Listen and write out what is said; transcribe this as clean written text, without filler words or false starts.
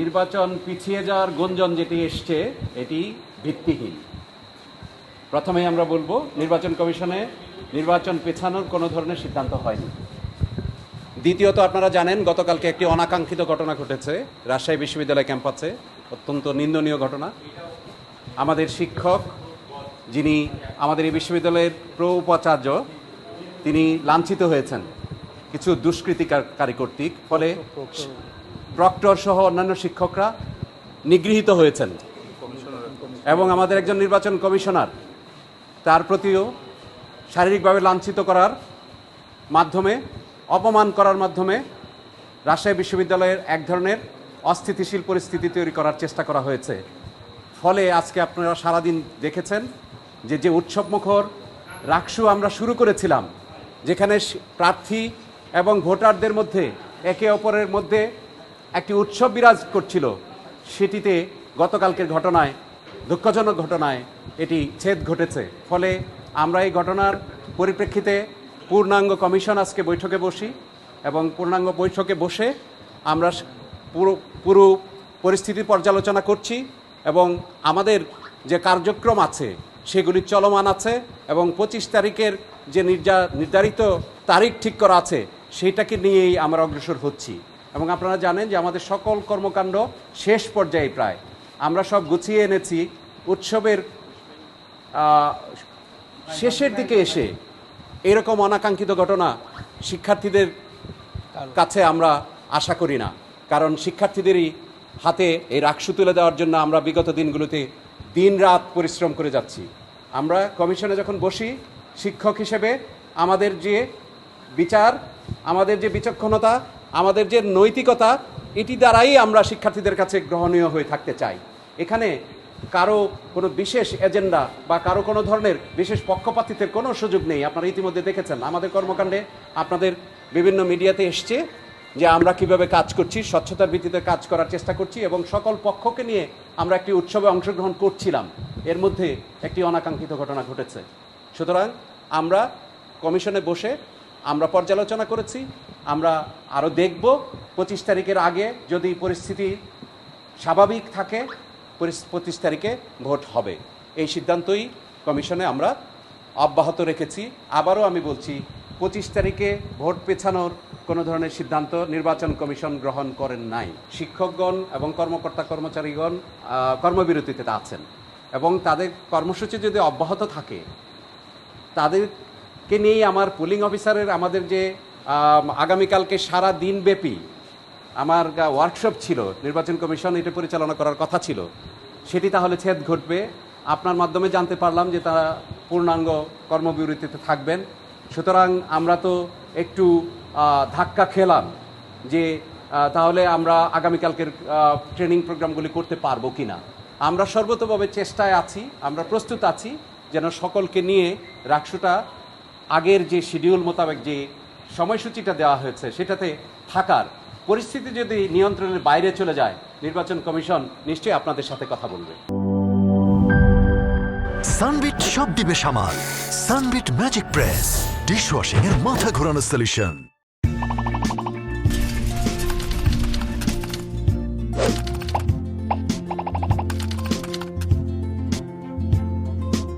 নির্বাচন পিছিয়ে যাওয়ার গুঞ্জন যেটি এসছে এটি ভিত্তিহীন। প্রথমেই আমরা বলবো নির্বাচন কমিশনে নির্বাচন পেছানোর কোনো ধরনের সিদ্ধান্ত হয়নি। দ্বিতীয়ত, আপনারা জানেন গতকালকে একটি অনাকাঙ্ক্ষিত ঘটনা ঘটেছে রাজশাহী বিশ্ববিদ্যালয় ক্যাম্পাসে, অত্যন্ত নিন্দনীয় ঘটনা। আমাদের শিক্ষক, যিনি আমাদের এই বিশ্ববিদ্যালয়ের উপাচার্য, তিনি লাঞ্ছিত হয়েছেন কিছু দুষ্কৃতিকারী কর্তৃক। ফলে প্রক্টর সহ অন্যান্য শিক্ষকরা নিগৃহীত হয়েছেন এবং আমাদের একজন নির্বাচন কমিশনার তার প্রতিও শারীরিকভাবে লাঞ্ছিত করার মাধ্যমে, অপমান করার মাধ্যমে রাজশাহী বিশ্ববিদ্যালয়ের এক ধরনের অস্থিতিশীল পরিস্থিতি তৈরি করার চেষ্টা করা হয়েছে। ফলে আজকে আপনারা সারাদিন দেখেছেন যে উৎসবমুখর রাকসু আমরা শুরু করেছিলাম, যেখানে প্রার্থী এবং ভোটারদের মধ্যে একে অপরের মধ্যে একটি উৎসব বিরাজ করছিল, সেটিতে গতকালকের ঘটনায়, দুঃখজনক ঘটনায় এটি ছেদ ঘটেছে। ফলে আমরা এই ঘটনার পরিপ্রেক্ষিতে পূর্ণাঙ্গ কমিশন আজকে বৈঠকে বসি এবং পূর্ণাঙ্গ বৈঠকে বসে আমরা পুরো পরিস্থিতি পর্যালোচনা করছি এবং আমাদের যে কার্যক্রম আছে সেগুলি চলমান আছে এবং 25 তারিখের যে নির্ধারিত তারিখ ঠিক করা আছে সেইটাকে নিয়েই আমরা অগ্রসর হচ্ছি। এবং আপনারা জানেন যে আমাদের সকল কর্মকাণ্ড শেষ পর্যায়ে প্রায় আমরা সব গুছিয়ে এনেছি। উৎসবের শেষের দিকে এসে এরকম অনাকাঙ্ক্ষিত ঘটনা শিক্ষার্থীদের কাছে আমরা আশা করি না, কারণ শিক্ষার্থীদেরই হাতে এই রাকসু তুলে দেওয়ার জন্য আমরা বিগত দিনগুলোতে দিনরাত পরিশ্রম করে যাচ্ছি। আমরা কমিশনে যখন বসি, শিক্ষক হিসেবে আমাদের যে বিচার, আমাদের যে বিচক্ষণতা, আমাদের যে নৈতিকতা, এটি দ্বারাই আমরা শিক্ষার্থীদের কাছে গ্রহণীয় হয়ে থাকতে চাই। এখানে কারো কোনো বিশেষ এজেন্ডা বা কারো কোনো ধরনের বিশেষ পক্ষপাতিত্বের কোনো সুযোগ নেই। আপনারা ইতিমধ্যে দেখেছেন আমাদের কর্মকাণ্ডে, আপনাদের বিভিন্ন মিডিয়াতে এসছে যে আমরা কিভাবে কাজ করছি, স্বচ্ছতার ভিত্তিতে কাজ করার চেষ্টা করছি এবং সকল পক্ষকে নিয়ে আমরা একটি উৎসবে অংশগ্রহণ করছিলাম। এর মধ্যে একটি অনাকাঙ্ক্ষিত ঘটনা ঘটেছে। সুতরাং আমরা কমিশনে বসে আমরা পর্যালোচনা করেছি, আমরা আরও দেখব 25 তারিখের আগে যদি পরিস্থিতি স্বাভাবিক থাকে 25 তারিখে ভোট হবে, এই সিদ্ধান্তই কমিশনে আমরা অব্যাহত রেখেছি। আবারও আমি বলছি, 25 তারিখে ভোট পেছানোর কোনো ধরনের সিদ্ধান্ত নির্বাচন কমিশন গ্রহণ করেন নাই। শিক্ষকগণ এবং কর্মকর্তা কর্মচারীগণ কর্মবিরতিতে আছেন এবং তাদের কর্মসূচি যদি অব্যাহত থাকে, তাদেরকে নিয়েই আমার পুলিং অফিসারের আমাদের যে আগামীকালকে সারা দিনব্যাপী আমার ওয়ার্কশপ ছিল, নির্বাচন কমিশন এটা পরিচালনা করার কথা ছিল, সেটি তাহলে ছেদ ঘটবে। আপনার মাধ্যমে জানতে পারলাম যে তারা পূর্ণাঙ্গ কর্মবিরতিতে থাকবেন। সুতরাং আমরা তো একটু ধাক্কা খেলাম যে তাহলে আমরা আগামীকালকের ট্রেনিং প্রোগ্রামগুলি করতে পারবো কি না। আমরা সর্বতোভাবে চেষ্টায় আছি, আমরা প্রস্তুত আছি যেন সকলকে নিয়ে রাকসুটা আগের যে শিডিউল মোতাবেক যে সময়সূচিটা দেওয়া হয়েছে সেটাতে থাকার। পরিস্থিতি যদি নিয়ন্ত্রণের বাইরে চলে যায়, নির্বাচন কমিশন নিশ্চয়ই আপনাদের সাথে কথা বলবে। সানবিট সব দিবে সামাল। সানবিট ম্যাজিক প্রেস ডিশওয়াশিং এর মাথা ঘোরানো সলিউশন।